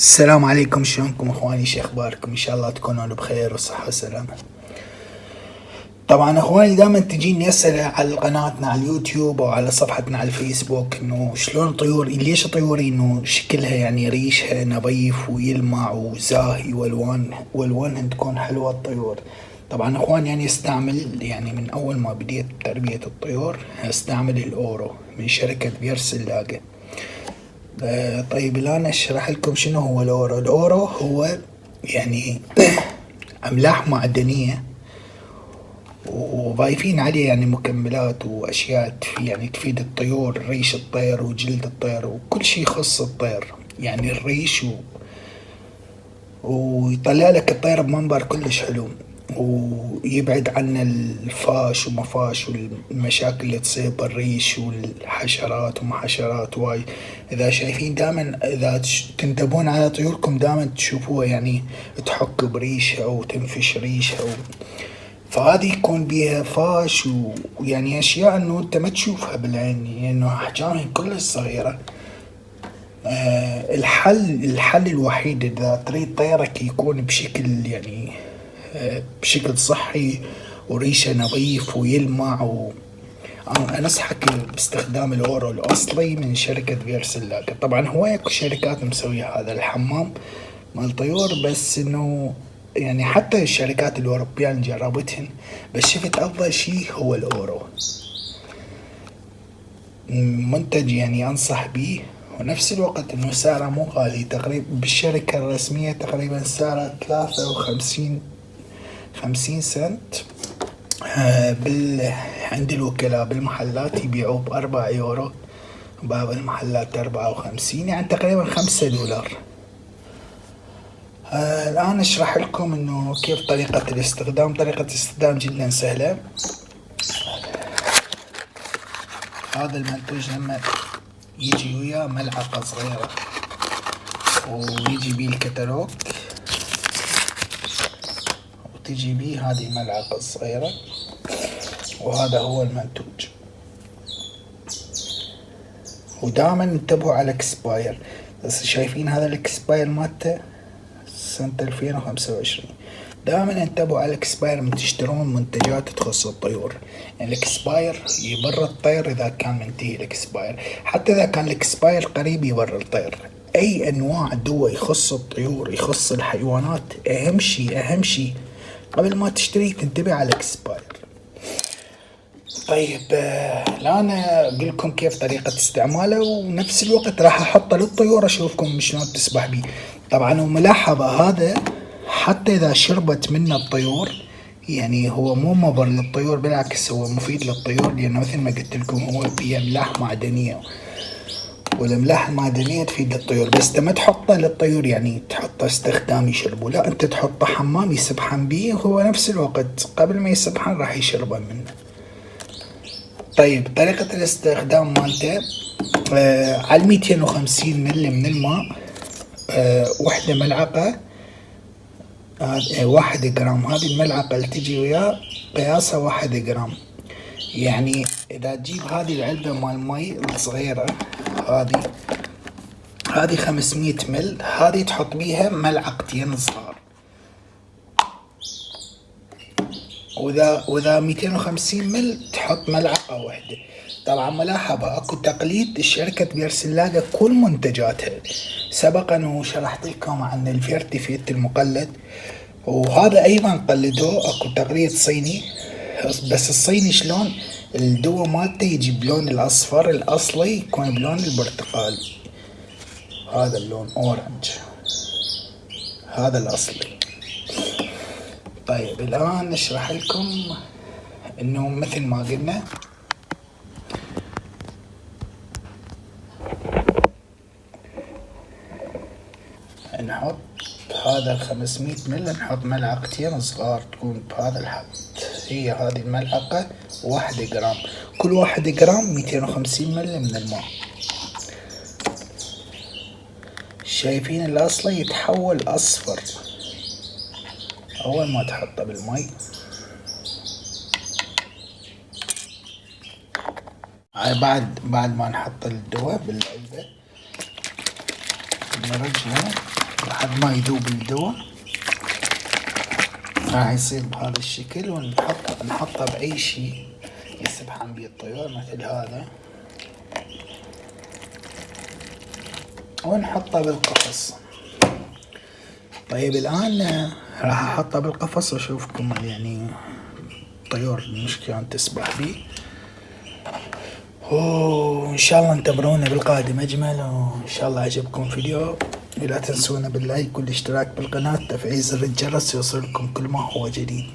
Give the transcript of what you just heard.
السلام عليكم، شلونكم اخواني؟ شو اخباركم؟ ان شاء الله تكونون بخير وصحة وسلامة. طبعا اخواني دائما تجيني اسئلة على قناتنا على اليوتيوب او على صفحتنا على الفيسبوك انه شلون طيور، ليش طيوري انه شكلها يعني ريشها نظيف ويلمع وزاهي والوانها تكون حلوة الطيور. طبعا اخوان يعني استعمل يعني من اول ما بديت تربية الطيور استعمل الاورو من شركة بيرسلاجة. طيب الآن أشرح لكم شنو هو الأورو. الأورو هو يعني أملاح معدنية وضايفين عليه يعني مكملات وأشياء يعني تفيد الطيور، ريش الطير وجلد الطير وكل شي يخص الطير، يعني الريش ويطلع لك الطير بمنظر كلش حلو، ويبعد عنا الفاش ومفاش والمشاكل اللي تصير بالريش والحشرات وما حشرات واي. اذا شايفين دائما اذا تنتبهون على طيوركم دائما تشوفوها يعني تحك بريشها او تنفش ريشها فهذه يكون بيها فاش ويعني اشياء انه انت ما تشوفها بالعين لانه يعني احجامها كلش صغيرة. الحل الوحيد إذا تريد طيرك يكون بشكل يعني بشكل صحي وريشه نظيف ويلمع أنا أنصحك باستخدام الأورو الأصلي من شركة فيرسلاجا. طبعا هواية شركات مسوية هذا الحمام مال طيور، بس إنه يعني حتى الشركات الأوروبية جربتهن بس شفت أفضل شي هو الأورو، منتج يعني أنصح بيه، ونفس الوقت إنه سعره مو غالي، تقريبا بالشركة الرسمية تقريبا سعره 53 سنت. عند الوكلاء بالمحلات يبيعوه ب4 يورو، باب المحلات 54 يعني تقريبا $5. الآن أشرح لكم إنه كيف طريقة الاستخدام. طريقة الاستخدام جدا سهلة. هذا المنتوج لما يجي وياه ملعقة صغيرة ويجي بيه الكتالوج وتجي بيه هذه الملعقة الصغيرة وهذا هو المنتوج. ودائما انتبهوا على الاكسباير، بس شايفين هذا الاكسباير مالته سنة 2025. دائما انتبهوا على الاكسباير من تشترون منتجات تخص الطيور، يعني الاكسباير يبر الطير اذا كان منتهي الاكسباير، حتى اذا كان الاكسباير قريب يبر الطير. اي انواع دواء يخص الطيور يخص الحيوانات اهم شي قبل ما تشتري تنتبه على الاكسباير. طيب الآن أقول لكم كيف طريقة استعماله، ونفس الوقت راح أحطه للطيور أشوفكم شلون تسبح بيه. طبعا وملاحظة هذا حتى إذا شربت منه الطيور يعني هو مو مضر للطيور، بالعكس هو مفيد للطيور لأنه مثل ما قلت لكم هو فيه أملاح معدنية، والأملاح المعدنية تفيد للطيور. بس ما تحطه للطيور يعني تحطه استخدام يشربوا، لا أنت تحطه حمام يسبحن بيه، وهو نفس الوقت قبل ما يسبحن راح يشربن منه. طيب طريقة الاستخدام مالته على 250 مل من الماء وحدة ملعقة 1 جرام. هذه الملعقة اللي تجي وياه قياسها 1 جرام. يعني إذا تجيب هذه العلبة مال مي الصغيرة هذه 500 مل، هذه تحط بيها ملعقتين صغار، وإذا 250 مل تحط ملعقة واحدة. طبعا ملاحظة اكو تقليد الشركة بيرسلاجا كل منتجاتها، سبقا وشرحت لكم عن الفيرتيفيت المقلد، وهذا ايضا قلدوه اكو تقليد صيني، بس الصيني شلون الدواء مالته يجي بلون الاصفر، الاصلي يكون بلون البرتقالي، هذا اللون اورنج هذا الاصلي. طيب الآن نشرح لكم إنه مثل ما قلنا نحط هذا 500 مل، نحط ملعقتين صغار تكون بهذا الحد، هي هذه الملعقة 1 جرام، كل 1 جرام 250 مل من الماء. شايفين الأصلي يتحول أصفر أول ما تحطه بالمي. بعد ما نحط الدواء بالعلبة نرجعه لحد ما يذوب الدواء. راح يصير بهذا الشكل، ونحطه بأي شيء يسبحان بيه الطيور مثل هذا، ونحطه بالقفص. طيب الآن راح أحطه بالقفص وأشوفكم يعني الطيور مش كان تسبح بيه. وإن شاء الله انتظرونا بالقادم أجمل، وإن شاء الله عجبكم فيديو. لا تنسونا باللايك والاشتراك بالقناة، تفعيل زر الجرس يوصلكم كل ما هو جديد.